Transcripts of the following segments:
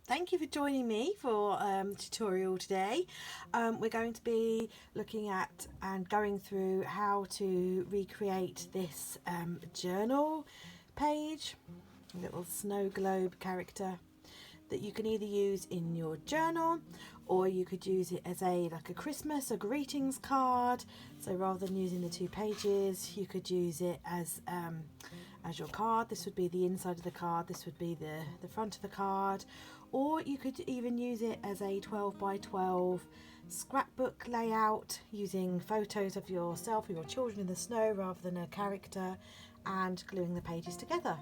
Thank you for joining me for the tutorial today. We're going to be looking at and going through how to recreate this journal page, a little snow globe character that you can either use in your journal, or you could use it as a Christmas or greetings card. So rather than using the two pages, you could use it as your card. This would be the inside of the card, this would be the front of the card, or you could even use it as a 12 by 12 scrapbook layout using photos of yourself or your children in the snow rather than a character, and gluing the pages together.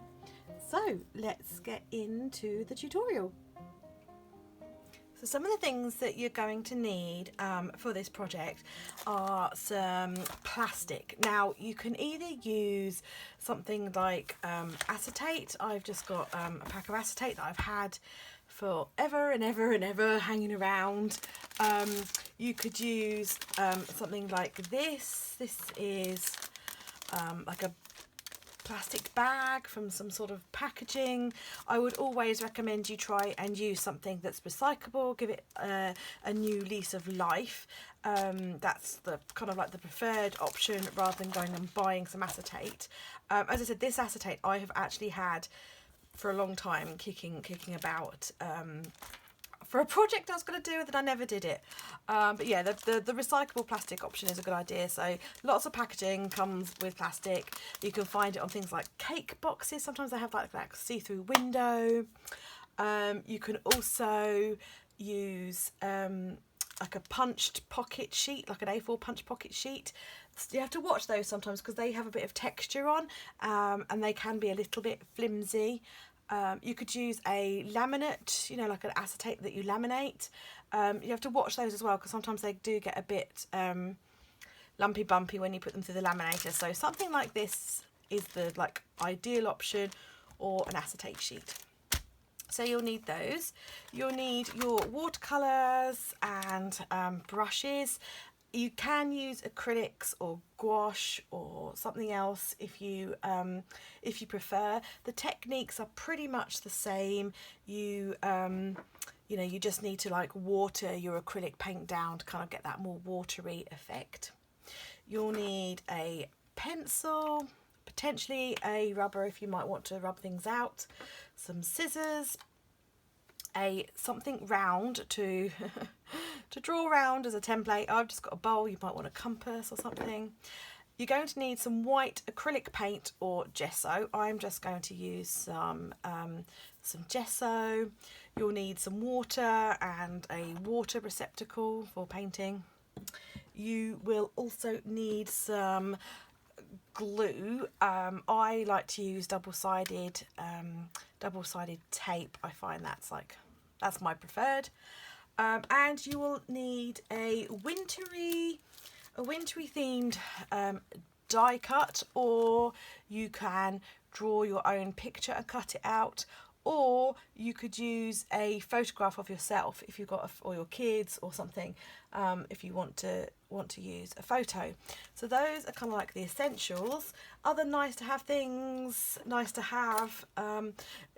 So let's get into the tutorial. So some of the things that you're going to need for this project are some plastic. Now you can either use something like acetate. I've just got a pack of acetate that I've had forever and ever and ever hanging around. You could use something like this. This is like a plastic bag from some sort of packaging. I would always recommend you try and use something that's recyclable, give it a new lease of life. That's the kind of like the preferred option rather than going and buying some acetate. As I said, this acetate I have actually had for a long time, kicking about, for a project I was going to do that I never did it. But yeah, the recyclable plastic option is a good idea. So lots of packaging comes with plastic. You can find it on things like cake boxes. Sometimes they have like that see-through window. You can also use like a punched pocket sheet, like an A4 punched pocket sheet. You have to watch those sometimes because they have a bit of texture on, and they can be a little bit flimsy. You could use a laminate, you know, like an acetate that you laminate. You have to watch those as well because sometimes they do get a bit lumpy bumpy when you put them through the laminator. So something like this is the ideal option, or an acetate sheet. So you'll need those. You'll need your watercolours and brushes. You can use acrylics or gouache or something else if you prefer. The techniques are pretty much the same. You know, you just need to water your acrylic paint down to kind of get that more watery effect. You'll need a pencil, potentially a rubber if you might want to rub things out, some scissors, something round to to draw around as a template. I've just got a bowl. You might want a compass or something. You're going to need some white acrylic paint or gesso. I'm just going to use some gesso. You'll need some water and a water receptacle for painting. You will also need some glue. I like to use double-sided tape. I find that's my preferred. And you will need a wintry themed die cut, or you can draw your own picture and cut it out, or you could use a photograph of yourself if you've got or your kids or something, if you want to use a photo. So those are kind of like the essentials. Other nice to have things, nice to have,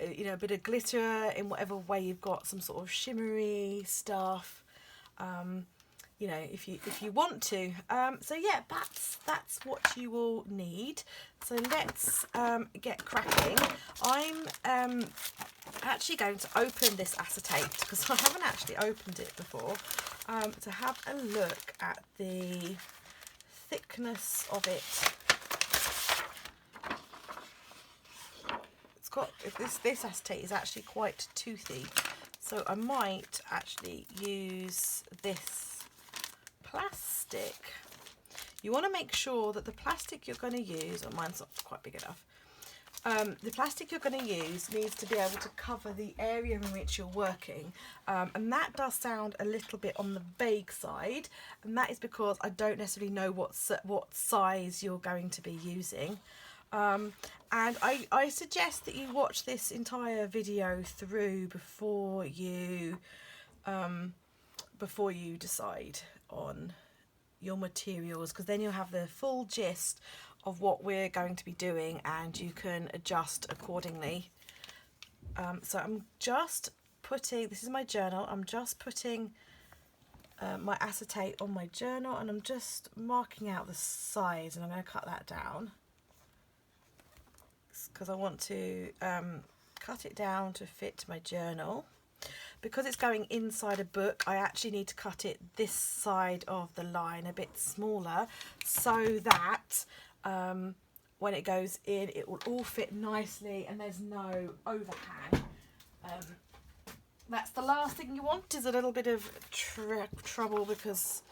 you know, a bit of glitter in whatever way you've got, some sort of shimmery stuff, you know, if you want to. So yeah, that's what you will need. So let's get cracking. I'm actually going to open this acetate because I haven't actually opened it before, to have a look at the thickness of it. It's got this acetate is actually quite toothy, so I might actually use this plastic. You want to make sure that the plastic you're going to use, or mine's not quite big enough, the plastic you're going to use needs to be able to cover the area in which you're working, and that does sound a little bit on the vague side, and that is because I don't necessarily know what size you're going to be using. And I suggest that you watch this entire video through before you decide on your materials, because then you'll have the full gist of what we're going to be doing and you can adjust accordingly. So I'm just putting, this is my journal, I'm just putting my acetate on my journal, and I'm just marking out the size, and I'm going to cut that down because I want to cut it down to fit my journal. Because it's going inside a book, I actually need to cut it this side of the line a bit smaller, so that when it goes in, it will all fit nicely and there's no overhang. That's the last thing you want, is a little bit of trouble because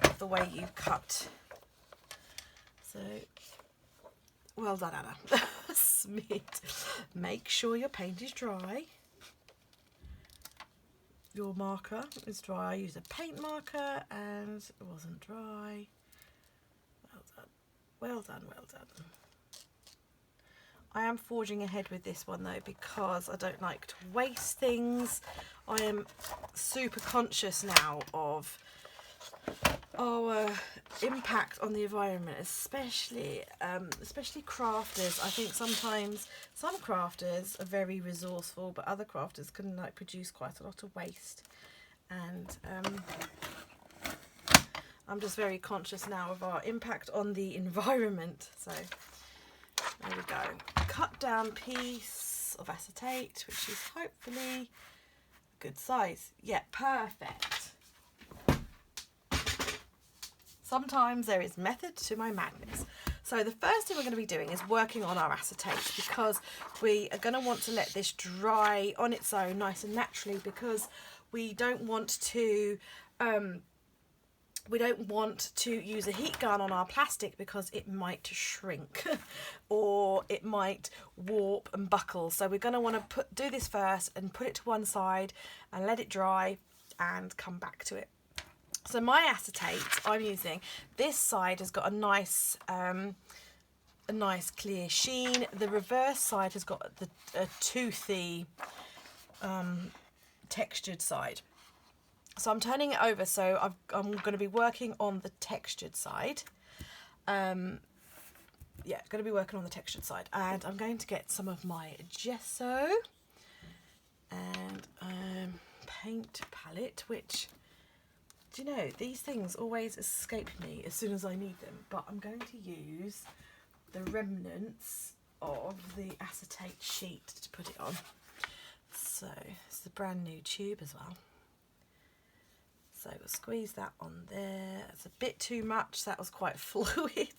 of the way you cut. So, well done, Anna. Smith. Make sure your paint is dry. Your marker is dry. Use a paint marker, and it wasn't dry. Well done. Well done, well done. I am forging ahead with this one though because I don't like to waste things. I am super conscious now of our impact on the environment, especially crafters. I think sometimes some crafters are very resourceful, but other crafters can like produce quite a lot of waste, and I'm just very conscious now of our impact on the environment. So there we go. Cut down piece of acetate, which is hopefully a good size. Yeah, perfect. Sometimes there is method to my madness. So the first thing we're going to be doing is working on our acetate, because we are going to want to let this dry on its own nice and naturally, because we don't want to use a heat gun on our plastic because it might shrink or it might warp and buckle. So we're going to want to do this first and put it to one side and let it dry and come back to it. So my acetate I'm using, this side has got a nice clear sheen. The reverse side has got a toothy textured side. So I'm turning it over, so I'm going to be working on the textured side. Yeah, going to be working on the textured side, and I'm going to get some of my gesso and paint palette, which, do you know, these things always escape me as soon as I need them, but I'm going to use the remnants of the acetate sheet to put it on. So it's a brand new tube as well. So we'll squeeze that on there. It's a bit too much, that was quite fluid.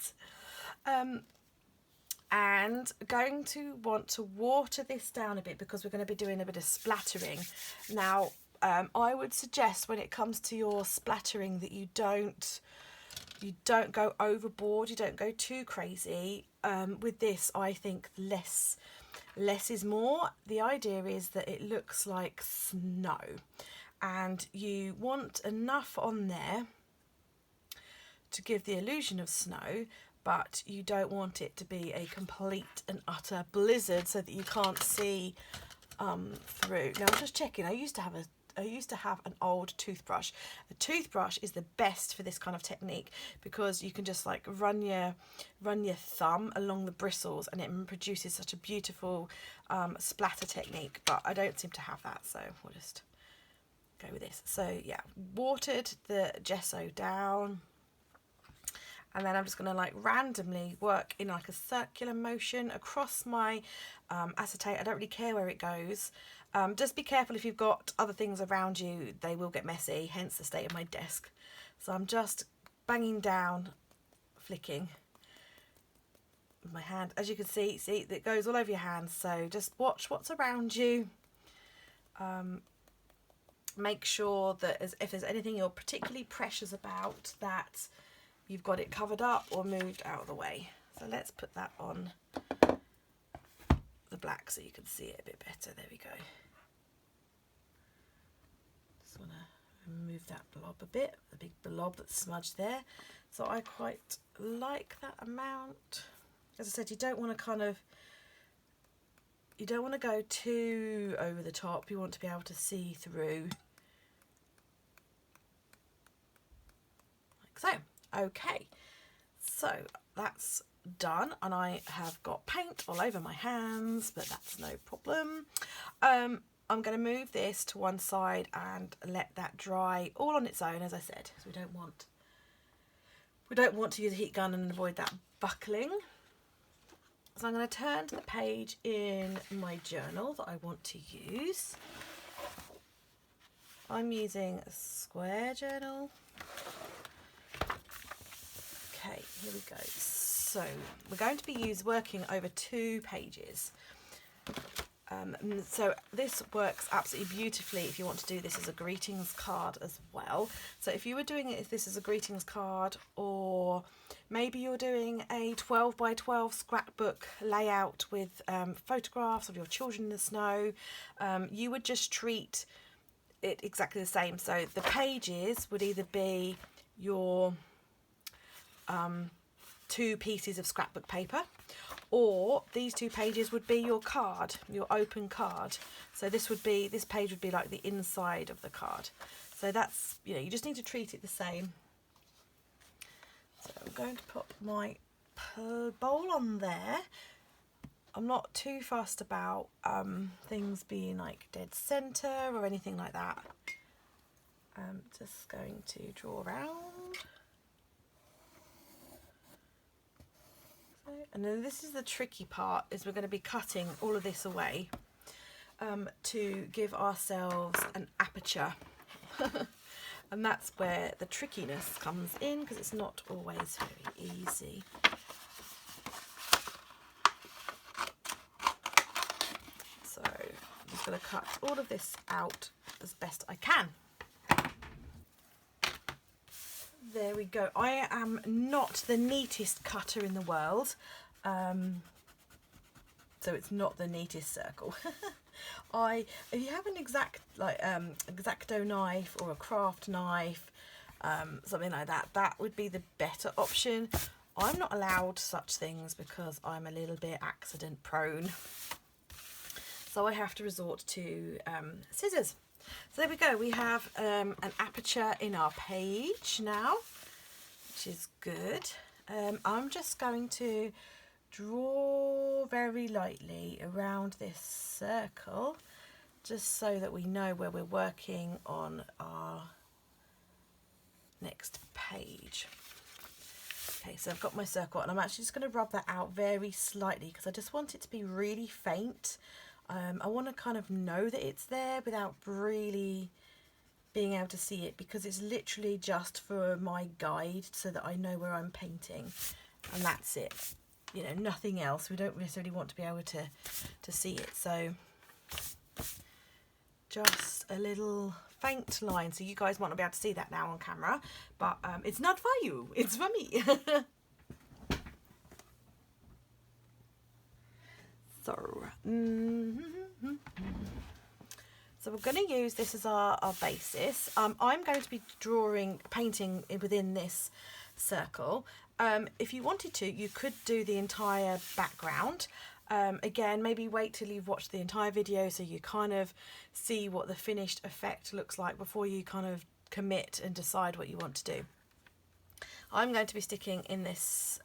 And going to want to water this down a bit because we're going to be doing a bit of splattering. Now, I would suggest when it comes to your splattering that you don't go overboard, you don't go too crazy. With this, I think less is more. The idea is that it looks like snow, and you want enough on there to give the illusion of snow, but you don't want it to be a complete and utter blizzard so that you can't see through. Now I'm just checking. I used to have an old toothbrush. A toothbrush is the best for this kind of technique because you can just like run your thumb along the bristles and it produces such a beautiful splatter technique, but I don't seem to have that, so we'll just go with this. So yeah, watered the gesso down, and then I'm just going to like randomly work in like a circular motion across my acetate. I don't really care where it goes. Just be careful if you've got other things around you, they will get messy, hence the state of my desk. So I'm just banging down, flicking with my hand. As you can see it goes all over your hands, so just watch what's around you. Make sure that if there's anything you're particularly precious about, that you've got it covered up or moved out of the way. So let's put that on the black so you can see it a bit better. There we go. Just want to remove that blob a bit, the big blob that's smudged there. So I quite like that amount. As I said, you don't want to go too over the top. You want to be able to see through. Like so. Okay, so that's done, and I have got paint all over my hands, but that's no problem. I'm going to move this to one side and let that dry all on its own, as I said, because we don't want to use a heat gun and avoid that buckling. So I'm going to turn to the page in my journal that I want to use. I'm using a square journal. Okay, here we go. So we're going to be working over 2 pages. So this works absolutely beautifully if you want to do this as a greetings card as well. So if you were doing it, if this is a greetings card, or maybe you're doing a 12 by 12 scrapbook layout with photographs of your children in the snow, you would just treat it exactly the same. So the pages would either be your 2 pieces of scrapbook paper, or these 2 pages would be your card, your open card. So this page would be like the inside of the card. So that's, you know, you just need to treat it the same. So I'm going to put my bowl on there. I'm not too fussed about things being like dead center or anything like that. I'm just going to draw around. And then this is the tricky part, is we're going to be cutting all of this away to give ourselves an aperture. And that's where the trickiness comes in, because it's not always very easy. So I'm just going to cut all of this out as best I can. There we go. I am not the neatest cutter in the world, so it's not the neatest circle. If you have an X-Acto knife or a craft knife, something like that, that would be the better option. I'm not allowed such things because I'm a little bit accident prone, so I have to resort to scissors. So there we go, we have an aperture in our page now, which is good. I'm just going to draw very lightly around this circle, just so that we know where we're working on our next page. Okay, so I've got my circle, and I'm actually just going to rub that out very slightly because I just want it to be really faint. I want to kind of know that it's there without really being able to see it, because it's literally just for my guide so that I know where I'm painting, and that's it. You know, nothing else. We don't necessarily want to be able to see it. So just a little faint line. So you guys might not be able to see that now on camera, but it's not for you, it's for me. So, so we're going to use this as our basis. I'm going to be painting within this circle. If you wanted to, you could do the entire background. Again, maybe wait till you've watched the entire video so you kind of see what the finished effect looks like before you kind of commit and decide what you want to do. I'm going to be sticking in this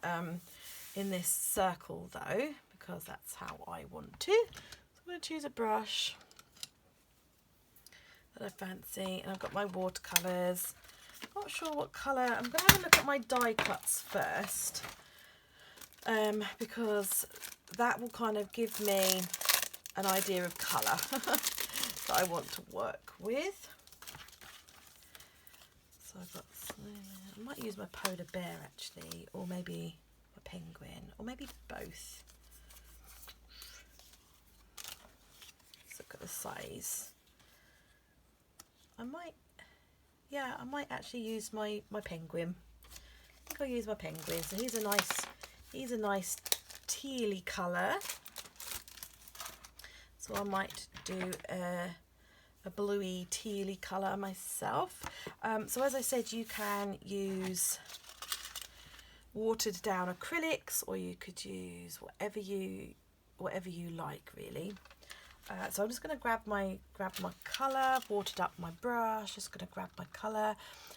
circle though, because that's how I want to. So I'm going to choose a brush that I fancy, and I've got my watercolours. Not sure what colour. I'm going to have a look at my die cuts first, because that will kind of give me an idea of colour that I want to work with. So I've got, I might use my polar bear actually, or maybe a penguin, or maybe both. Let's look at the size. I might actually use my penguin. I think I'll use my penguin. So he's a nice tealy colour. So I might do a bluey tealy colour myself. So as I said, you can use watered down acrylics, or you could use whatever you like really. So I'm just going to grab my colour. I've watered up my brush. Just going to grab my colour,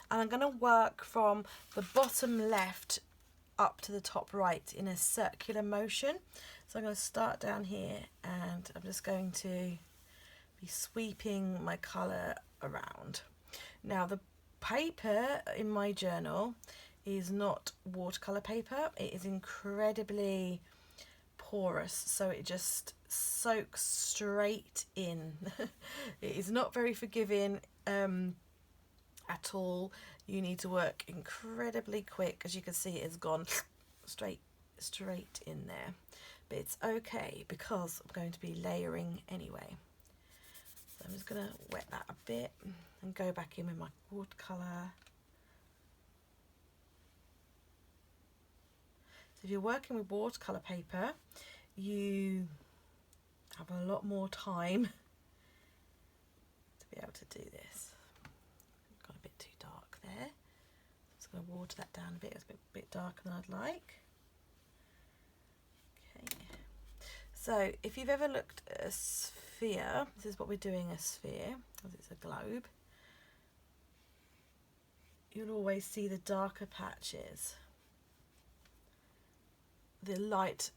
and I'm going to work from the bottom left up to the top right in a circular motion. So I'm going to start down here, and I'm just going to be sweeping my colour around. Now the paper in my journal is not watercolour paper, it is incredibly porous, so it just soaks straight in. It is not very forgiving at all. You need to work incredibly quick. As you can see, it has gone straight in there, but it's okay because I'm going to be layering anyway. So I'm just going to wet that a bit and go back in with my watercolour. So if you're working with watercolour paper, you have a lot more time to be able to do this. Got a bit too dark there. Just going to water that down a bit. It's a bit darker than I'd like. Okay. So if you've ever looked at a sphere, this is what we're doing, a sphere, because it's a globe. You'll always see the darker patches. The light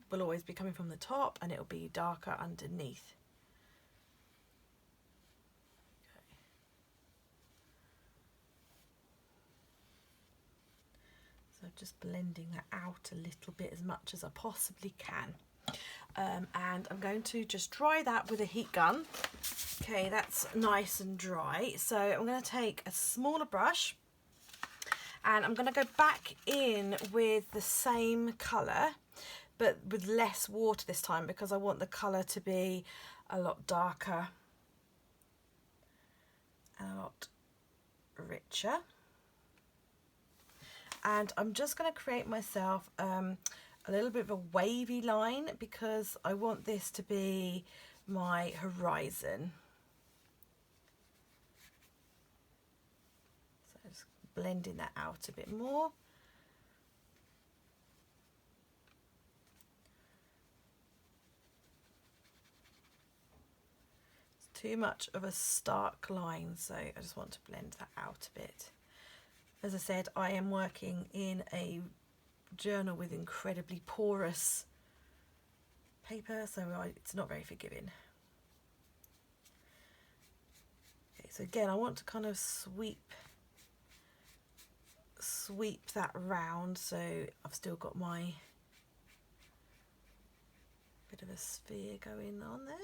will always be coming from the top and it'll be darker underneath. Okay. So just blending that out a little bit as much as I possibly can. And I'm going to just dry that with a heat gun. Okay, that's nice and dry. So I'm going to take a smaller brush and I'm going to go back in with the same colour, but with less water this time, because I want the colour to be a lot darker and a lot richer. And I'm just going to create myself a little bit of a wavy line, because I want this to be my horizon. So just blending that out a bit more. It's too much of a stark line, so I just want to blend that out a bit. As I said, I am working in a journal with incredibly porous paper, so it's not very forgiving. Okay, so again, I want to kind of sweep that round, so I've still got my bit of a sphere going on there.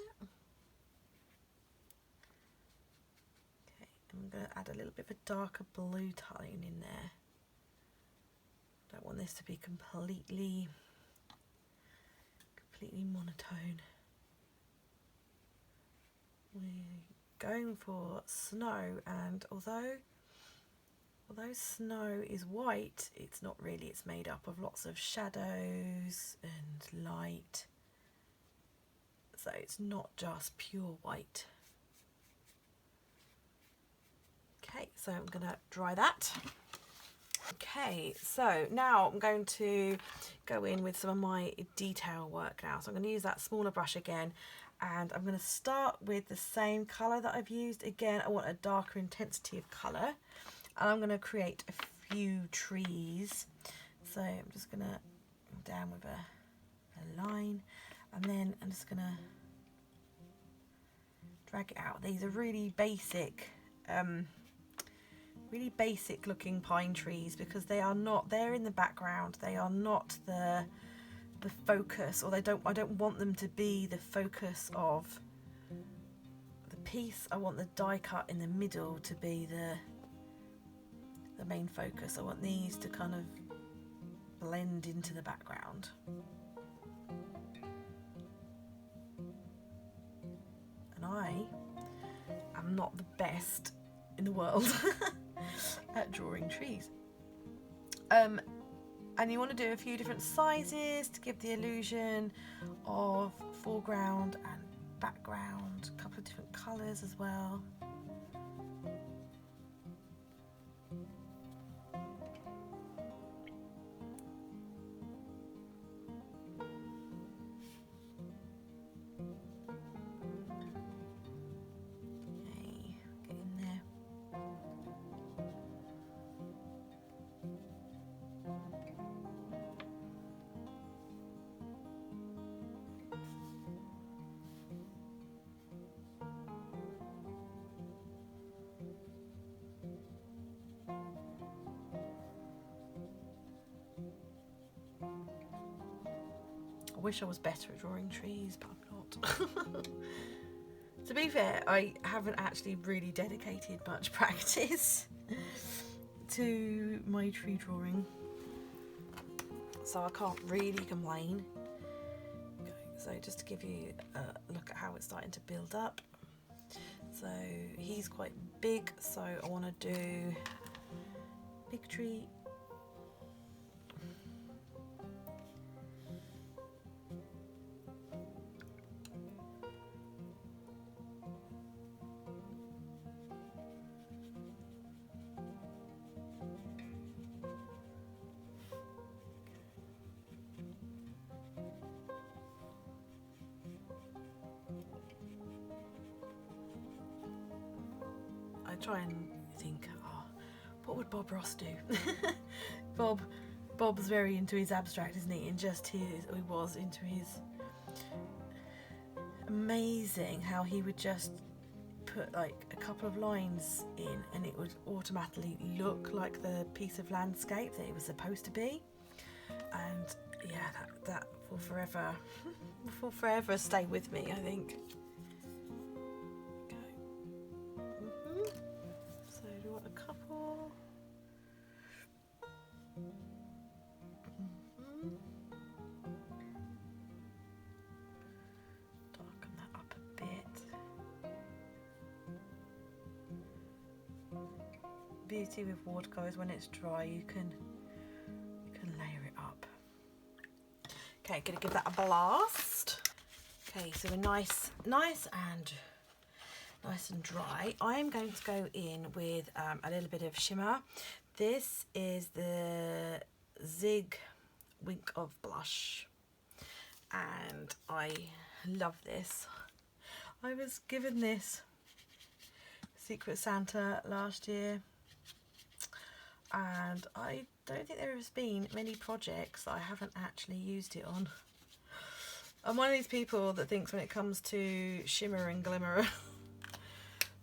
Okay, I'm going to add a little bit of a darker blue tone in there. I don't want this to be completely monotone. We're going for snow, and although snow is white, it's not really. It's made up of lots of shadows and light, so it's not just pure white. Okay, so I'm going to dry that. Okay, so now I'm going to go in with some of my detail work now. So I'm going to use that smaller brush again, and I'm going to start with the same colour that I've used. Again, I want a darker intensity of colour, and I'm going to create a few trees. So I'm just going to go down with a line, and then I'm just going to drag it out. These are really basic looking pine trees, because they're in the background, they are not the focus, or I don't want them to be the focus of the piece. I want the die cut in the middle to be the main focus. I want these to kind of blend into the background. And I am not the best in the world at drawing trees. And you want to do a few different sizes to give the illusion of foreground and background, a couple of different colours as well. Okay, get in there. I wish I was better at drawing trees, but I'm not. To be fair, I haven't actually really dedicated much practice to my tree drawing, so I can't really complain. Okay, so just to give you a look at how it's starting to build up. So he's quite big, so I want to do big tree. I try and think, oh, what would Bob Ross do? Bob's very into his abstract, isn't he? And he was into his amazing how he would just put like a couple of lines in and it would automatically look like the piece of landscape that it was supposed to be. And yeah, that will forever stay with me, I think. So do you want a couple? Darken that up a bit. Beauty with watercolours, when it's dry you can layer it up. Okay, gonna give that a blast. Okay, so we're nice and dry. I am going to go in with a little bit of shimmer. This is the Zig Wink of Blush, and I love this. I was given this Secret Santa last year, and I don't think there has been many projects that I haven't actually used it on. I'm one of these people that thinks when it comes to shimmer and glimmer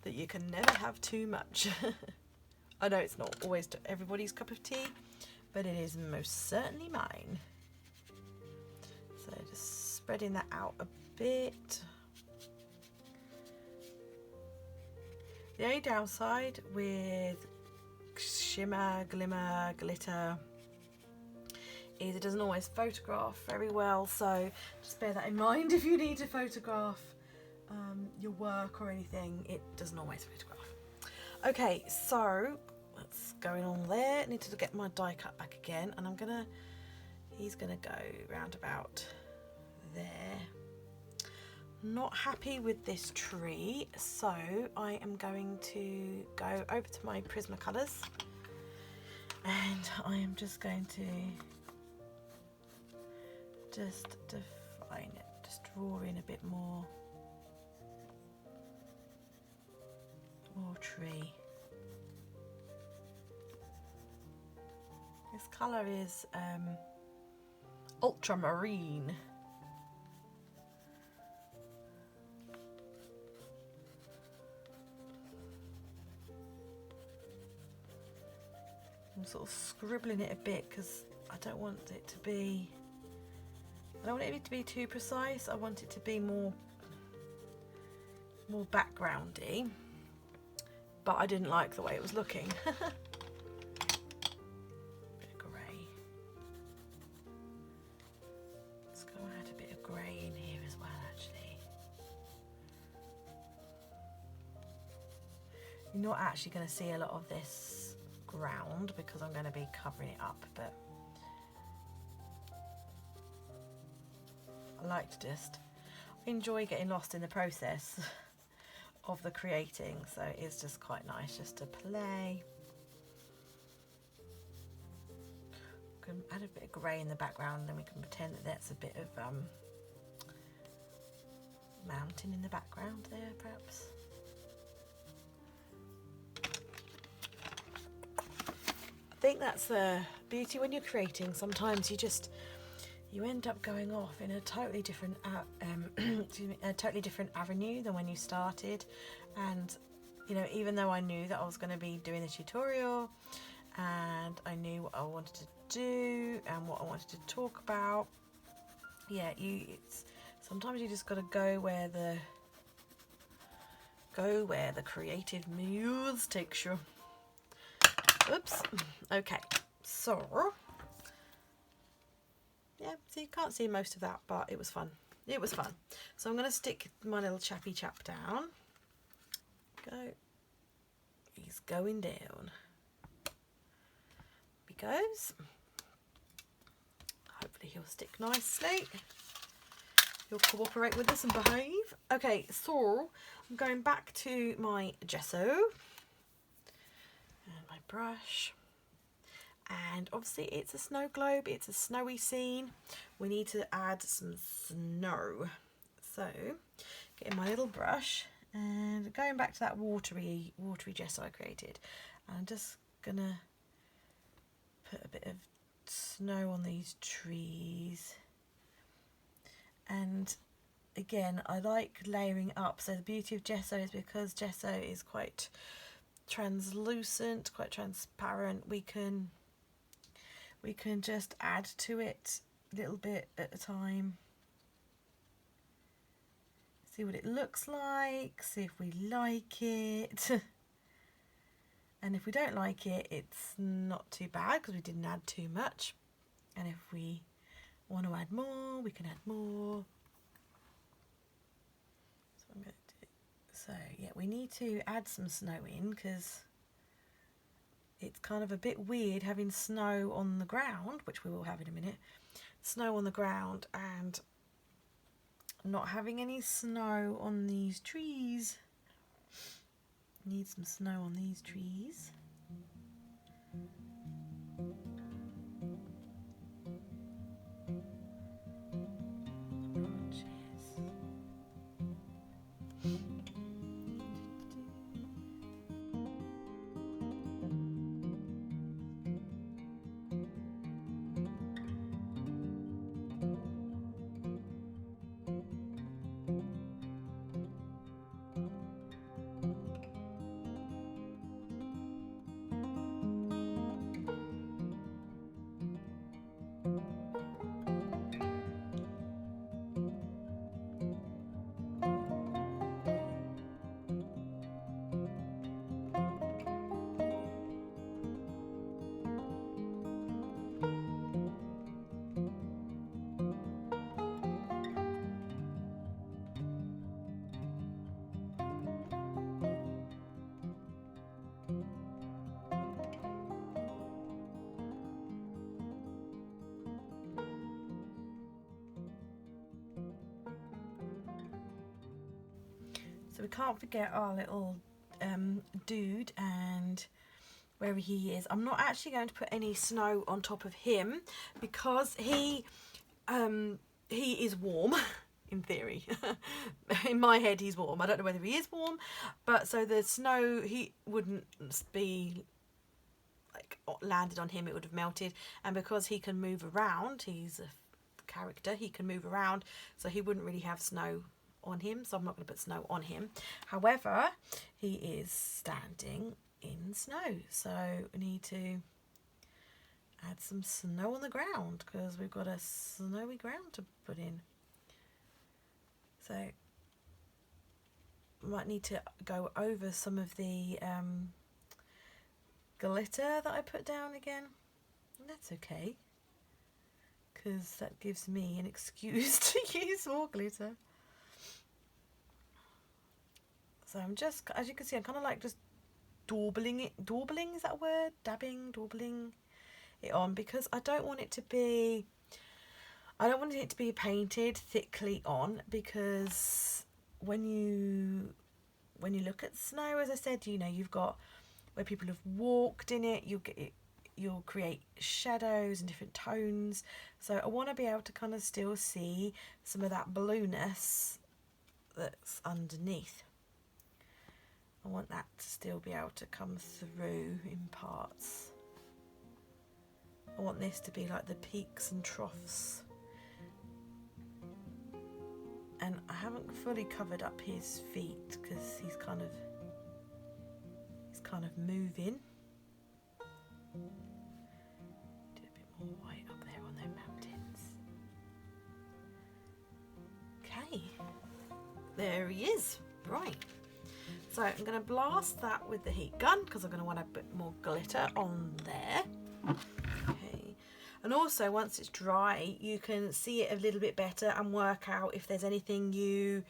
that you can never have too much. I know it's not always everybody's cup of tea, but it is most certainly mine. So just spreading that out a bit. The only downside with shimmer, glimmer, glitter is it doesn't always photograph very well, so just bear that in mind if you need to photograph your work or anything. It doesn't always photograph. Okay, so that's going on there. I need to get my die cut back again, and he's gonna go round about there. Not happy with this tree, so I am going to go over to my Prismacolors, and I am just going to just define it, just draw in a bit more tree. This colour is ultramarine. I'm sort of scribbling it a bit because I don't want it to be too precise. I want it to be more backgroundy, but I didn't like the way it was looking. Bit of grey. Let's go add a bit of grey in here as well, actually. You're not actually going to see a lot of this ground because I'm going to be covering it up, but I like to enjoy getting lost in the process of the creating, so it's just quite nice just to play. We can add a bit of grey in the background, and then we can pretend that that's a bit of mountain in the background there, perhaps. I think that's the beauty when you're creating. Sometimes you end up going off in a totally different avenue than when you started. And you know, even though I knew that I was going to be doing the tutorial and I knew what I wanted to do and what I wanted to talk about, yeah, sometimes you just got to go where the creative muse takes you. Oops. Okay, so yeah, so you can't see most of that, but it was fun. It was fun. So I'm going to stick my little chappy chap down. Go. He's going down. He goes. Hopefully he'll stick nicely. He'll cooperate with us and behave. Okay, so I'm going back to my gesso and my brush. And obviously it's a snow globe, it's a snowy scene. We need to add some snow. So, getting my little brush and going back to that watery gesso I created. I'm just gonna put a bit of snow on these trees. And again, I like layering up. So the beauty of gesso is because gesso is quite translucent, quite transparent, we can just add to it a little bit at a time. See what it looks like, see if we like it. And if we don't like it, it's not too bad because we didn't add too much. And if we want to add more, we can add more. So I'm going to do. So yeah, we need to add some snow in because it's kind of a bit weird having snow on the ground, which we will have in a minute. Snow on the ground and not having any snow on these trees. Need some snow on these trees. So we can't forget our little dude and where he is. I'm not actually going to put any snow on top of him because he is warm in theory. In my head he's warm. I don't know whether he is warm, but so the snow, he wouldn't be like landed on him, it would have melted. And because he can move around, he's a character, he can move around, so he wouldn't really have snow on him, so I'm not going to put snow on him. However, he is standing in snow, so we need to add some snow on the ground because we've got a snowy ground to put in. So might need to go over some of the glitter that I put down again. And that's okay because that gives me an excuse to use more glitter. So I'm just, as you can see, I'm kind of like just daubling it. Daubling, is that a word? Dabbing, daubling it on because I don't want it to be painted thickly on, because when you look at snow, as I said, you know, you've got where people have walked in it, you'll create shadows and different tones. So I want to be able to kind of still see some of that blueness that's underneath. I want that to still be able to come through in parts. I want this to be like the peaks and troughs. And I haven't fully covered up his feet because he's kind of moving. Do a bit more white up there on their mountains. there he is. Right. So I'm going to blast that with the heat gun because I'm going to want a bit more glitter on there. Okay. And also once it's dry, you can see it a little bit better and work out if there's anything you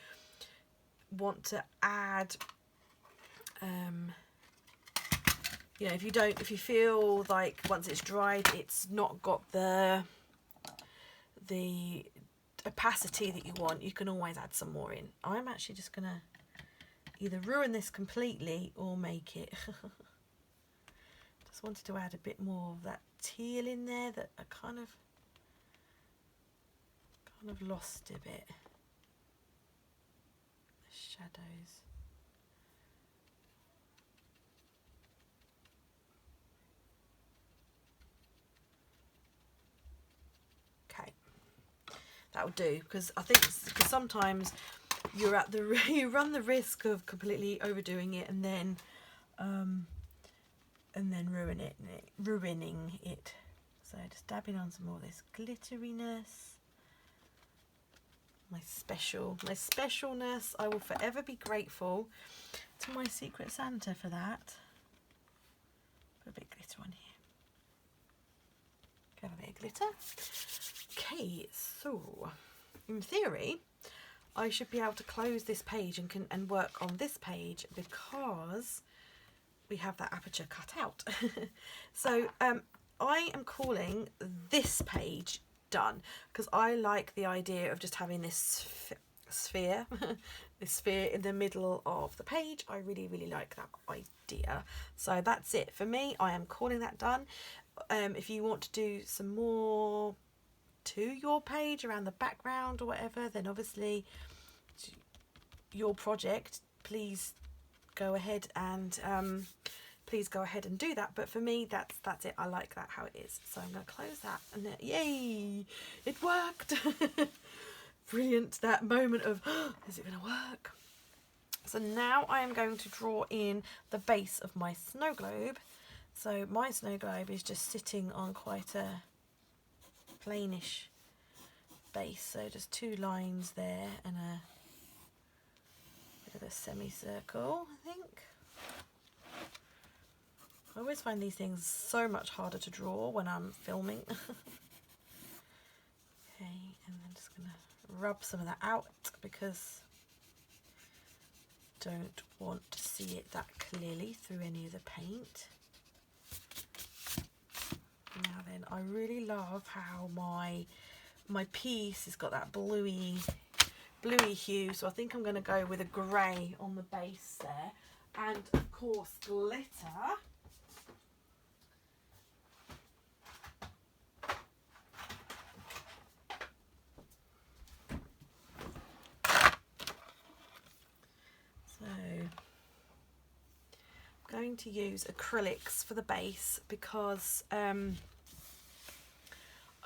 want to add. You know, if you feel like once it's dried, it's not got the opacity that you want, you can always add some more in. I'm actually just gonna either ruin this completely or make it. Just wanted to add a bit more of that teal in there that I kind of lost a bit. The shadows. That'll do, because I think because sometimes you run the risk of completely overdoing it and then ruining it. So just dabbing on some more of this glitteriness. My specialness. I will forever be grateful to my Secret Santa for that. Put a bit of glitter on here. Have a bit of glitter. Okay, so in theory I should be able to close this page and work on this page because we have that aperture cut out. So I am calling this page done because I like the idea of just having this sphere this sphere in the middle of the page. I really like that idea. So that's it for me. I am calling that done. If you want to do some more to your page around the background or whatever, then obviously your project, please go ahead and do that. But for me, that's it. I like that how it is. So I'm going to close that, and then, yay, it worked. Brilliant. That moment of, oh, is it going to work? So now I am going to draw in the base of my snow globe. So my snow globe is just sitting on quite a plainish base, so just 2 lines there and a bit of a semicircle, I think. I always find these things so much harder to draw when I'm filming. Okay, and then just gonna rub some of that out because I don't want to see it that clearly through any of the paint. Now then, I really love how my piece has got that bluey hue, so I think I'm going to go with a grey on the base there, and of course glitter. So I'm going to use acrylics for the base because I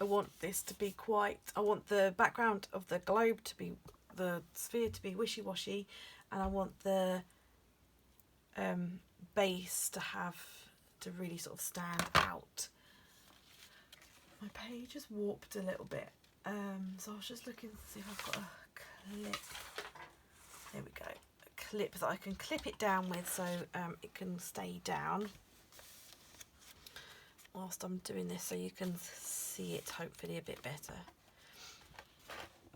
want this to be I want the background of the globe to be, the sphere to be wishy-washy, and I want the base to really sort of stand out. My page has warped a little bit, so I was just looking to see if I've got a clip. There we go, a clip that I can clip it down with so it can stay down whilst I'm doing this, so you can see it hopefully a bit better.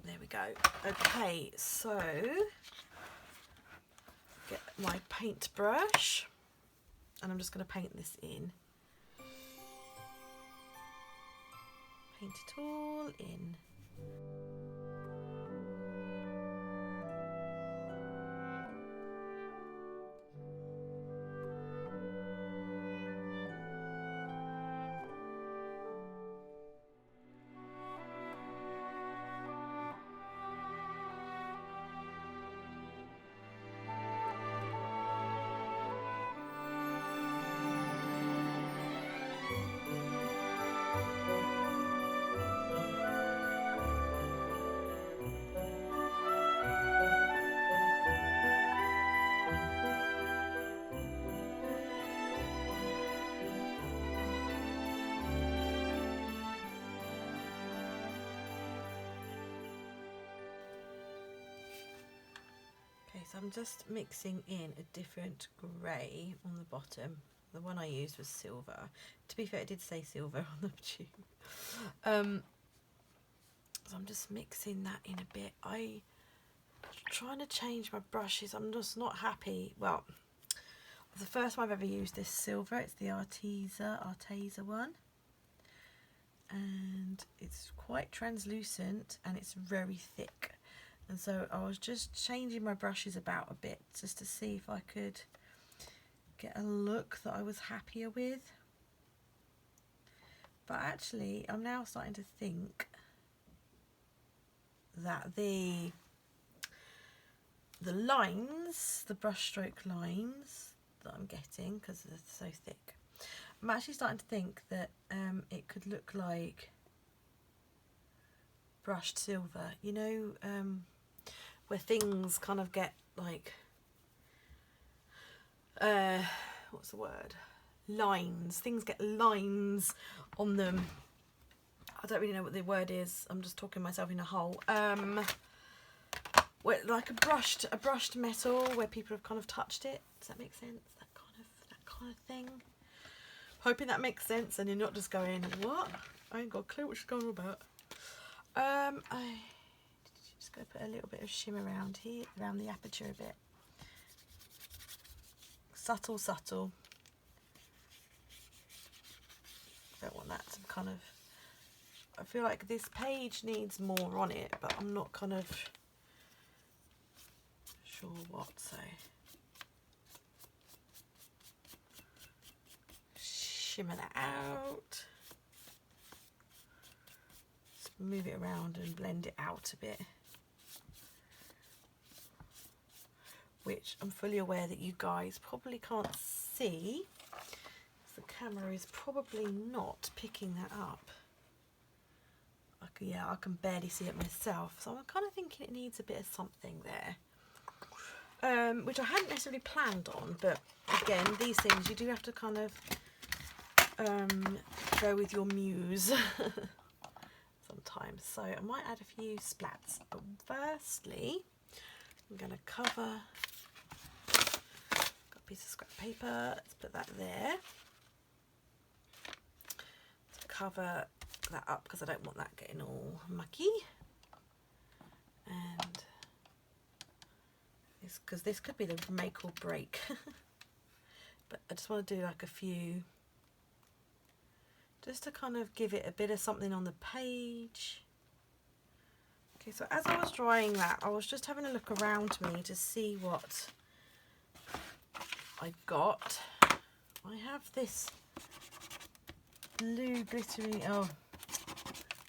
There we go. Okay, so get my paintbrush and I'm just going to paint this in. Paint it all in. So I'm just mixing in a different grey on the bottom. The one I used was silver. To be fair, it did say silver on the tube. So I'm just mixing that in a bit. I'm trying to change my brushes. I'm just not happy. Well, the first one I've ever used this silver. It's the Arteza one. And it's quite translucent and it's very thick. And so I was just changing my brushes about a bit just to see if I could get a look that I was happier with. But actually I'm now starting to think that the lines, the brushstroke lines that I'm getting, because they're so thick, I'm actually starting to think that it could look like brushed silver, you know, where things kind of get like, what's the word? Lines. Things get lines on them. I don't really know what the word is. I'm just talking myself in a hole. Where, like a brushed metal where people have kind of touched it. Does that make sense? That kind of thing. Hoping that makes sense and you're not just going, what? I ain't got a clue what she's going on about. I just going to put a little bit of shimmer around here, around the aperture a bit. Subtle. Don't want that to kind of, I feel like this page needs more on it, but I'm not kind of sure what, so shimmer that out. Just move it around and blend it out a bit. Which I'm fully aware that you guys probably can't see. The camera is probably not picking that up. Yeah, I can barely see it myself. So I'm kind of thinking it needs a bit of something there. Which I hadn't necessarily planned on, but again, these things you do have to kind of go with your muse sometimes. So I might add a few splats. But firstly, I'm going to cover, got a piece of scrap paper, let's put that there. To cover that up because I don't want that getting all mucky. And because this could be the make or break. But I just want to do like a few, just to kind of give it a bit of something on the page. Okay, so as I was drawing that, I was just having a look around me to see what I got. I have this blue glittery, oh,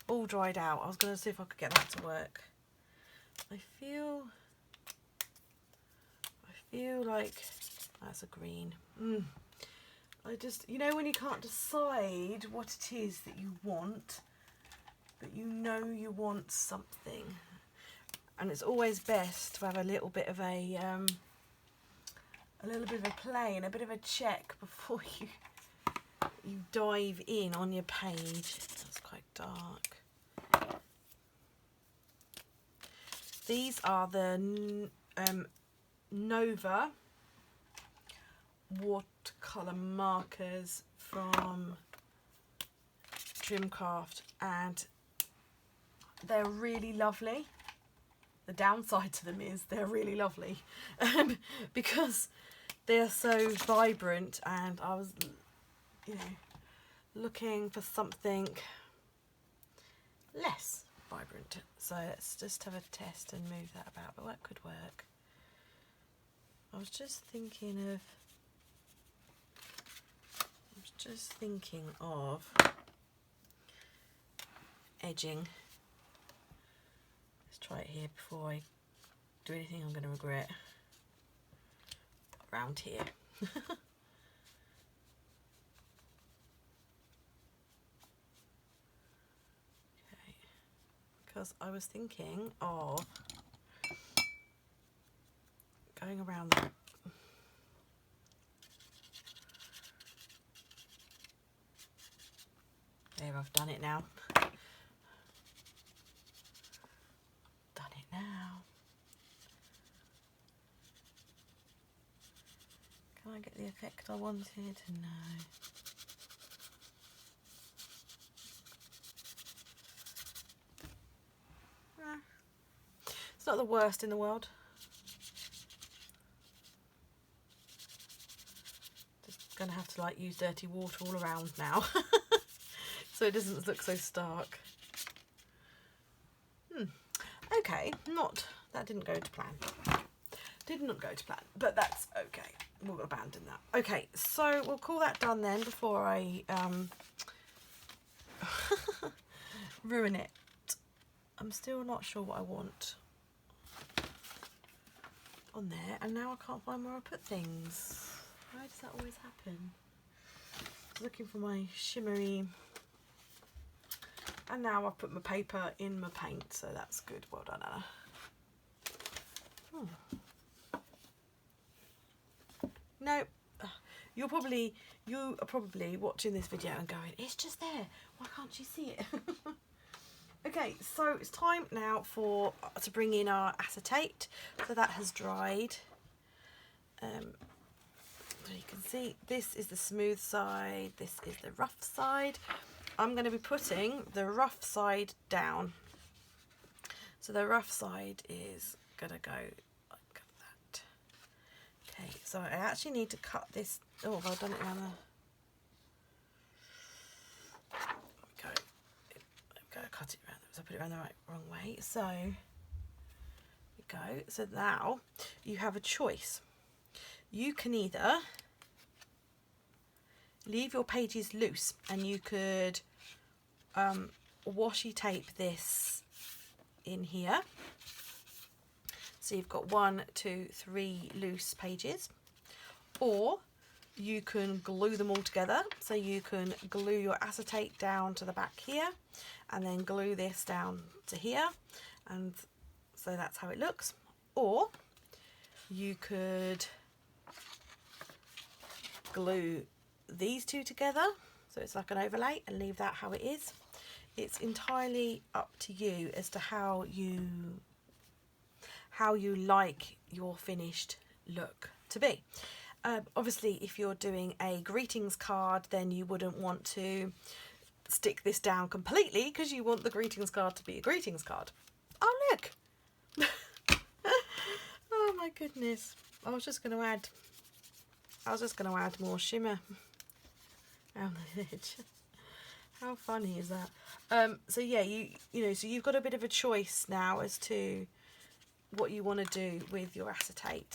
all dried out. I was going to see if I could get that to work. I feel like that's a green. I just, you know, when you can't decide what it is that you want, but you know you want something, and it's always best to have a little bit of a play and a bit of a check before you dive in on your page. That's quite dark. These are the Nova watercolour markers from Trimcraft, and they're really lovely. The downside to them is they're really lovely because they're so vibrant, and I was, you know, looking for something less vibrant. So let's just have a test and move that about, but that could work. I was just thinking of edging. Let's try it here before I do anything I'm going to regret. Around here. Okay, because I was thinking of going around that. There, I've done it now. Done it now. Can I get the effect I wanted? No. It's not the worst in the world. Just going to have to like use dirty water all around now. So it doesn't look so stark. Okay, that didn't go to plan. Did not go to plan, but that's okay. We'll abandon that. Okay, so we'll call that done then before I ruin it. I'm still not sure what I want on there, and now I can't find where I put things. Why does that always happen? I was looking for my shimmery, and now I've put my paper in my paint, so that's good. Well done, Anna. No, you are probably watching this video and going, it's just there, why can't you see it? Okay, so it's time now to bring in our acetate. So that has dried. So you can see this is the smooth side, this is the rough side. I'm going to be putting the rough side down. So the rough side is going to go like that. Okay, so I actually need to cut this. Oh, have I done it around the... cut it around, so I put it around the wrong way. So there we go. So now you have a choice. You can either leave your pages loose, and you could washi tape this in here. So you've got 1, 2, 3 loose pages, or you can glue them all together. So you can glue your acetate down to the back here, and then glue this down to here, and so that's how it looks. Or you could glue these two together, so it's like an overlay, and leave that how it is. It's entirely up to you as to how you like your finished look to be. Obviously, if you're doing a greetings card, then you wouldn't want to stick this down completely, because you want the greetings card to be a greetings card. Oh, look. Oh my goodness. I was just going to add more shimmer around the edge. How funny is that? So yeah, so you've got a bit of a choice now as to what you want to do with your acetate,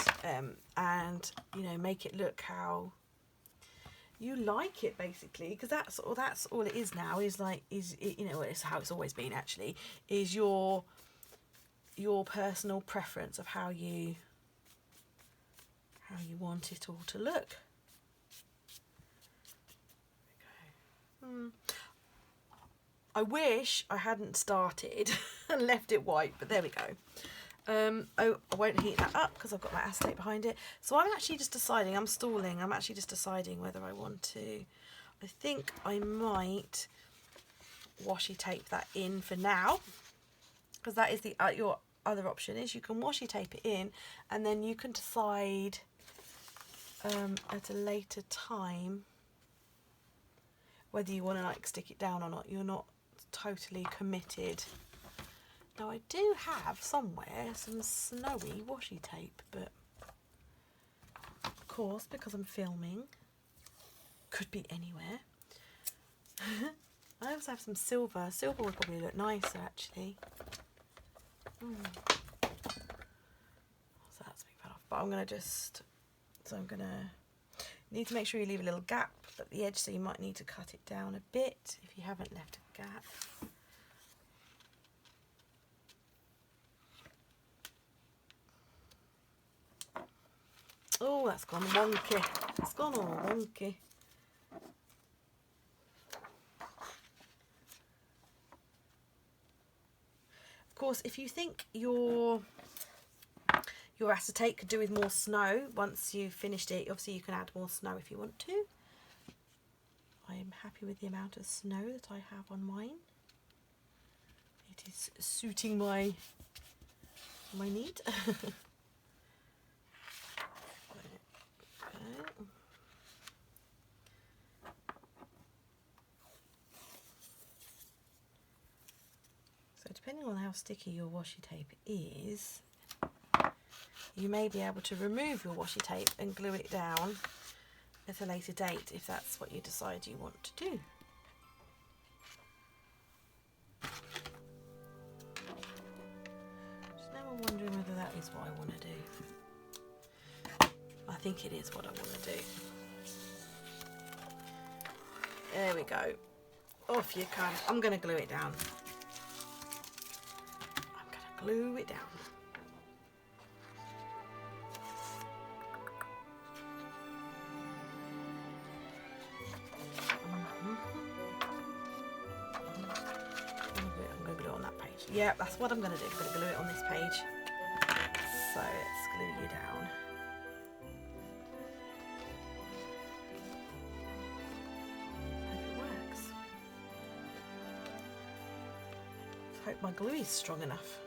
and make it look how you like it, basically, because that's all it is now. It's how it's always been, actually, is your personal preference of how you want it all to look. Okay. I wish I hadn't started and left it white, but there we go. I won't heat that up because I've got my acetate behind it. So I'm actually just deciding, I'm actually just deciding whether I want to. I think I might washi tape that in for now, because that is your other option, is you can washi tape it in, and then you can decide at a later time whether you want to like stick it down or not. You're not totally committed. Now I do have somewhere some snowy washi tape, but of course, because I'm filming, could be anywhere. I also have some silver. Silver would probably look nicer, actually. So that's being cut off. But I'm going to need to make sure you leave a little gap at the edge, so you might need to cut it down a bit if you haven't left a gap. Oh, that's gone wonky. It's gone all wonky. Of course, if you think your acetate could do with more snow once you've finished it, obviously you can add more snow if you want to. I'm happy with the amount of snow that I have on mine. It is suiting my need. Okay. depending on how sticky your washi tape is, you may be able to remove your washi tape and glue it down at a later date if that's what you decide you want to do. Just now I'm wondering whether that is what I want to do. I think it is what I want to do. There we go. Off you come. I'm going to glue it down. I'm going to glue it down. I'm going to glue it on that page. Yeah, that's what I'm going to do. I'm going to glue it on this page. So let's glue you down. Hope my glue is strong enough.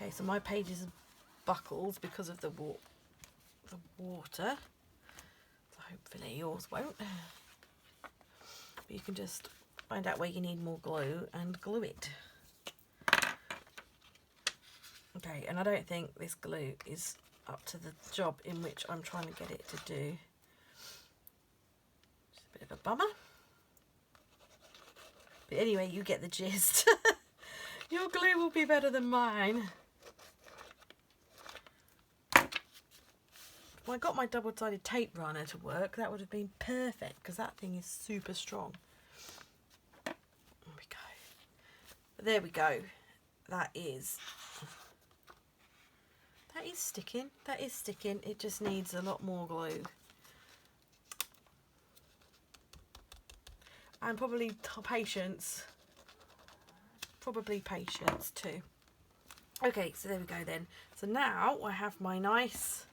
Okay, so my pages are buckled because of the water. So hopefully yours won't. But you can just find out where you need more glue and glue it. Okay, and I don't think this glue is up to the job in which I'm trying to get it to do. Just a bit of a bummer. But anyway, you get the gist. Your glue will be better than mine. If I got my double-sided tape runner to work, that would have been perfect because that thing is super strong. There we go. But there we go. That is sticking. That is sticking. It just needs a lot more glue. And probably patience. Probably patience too. Okay, so there we go then. So now I have my nice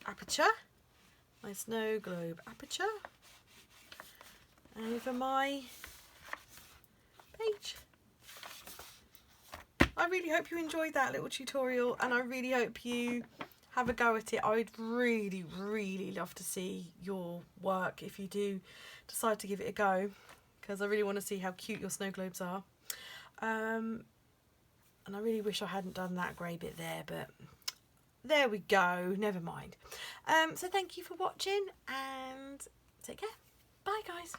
aperture, my Snowglobe aperture over my page. I really hope you enjoyed that little tutorial, and I really hope you have a go at it. I would really, really love to see your work if you do decide to give it a go, because I really want to see how cute your snow globes are. And I really wish I hadn't done that grey bit there, but there we go, never mind. So thank you for watching and take care. Bye guys.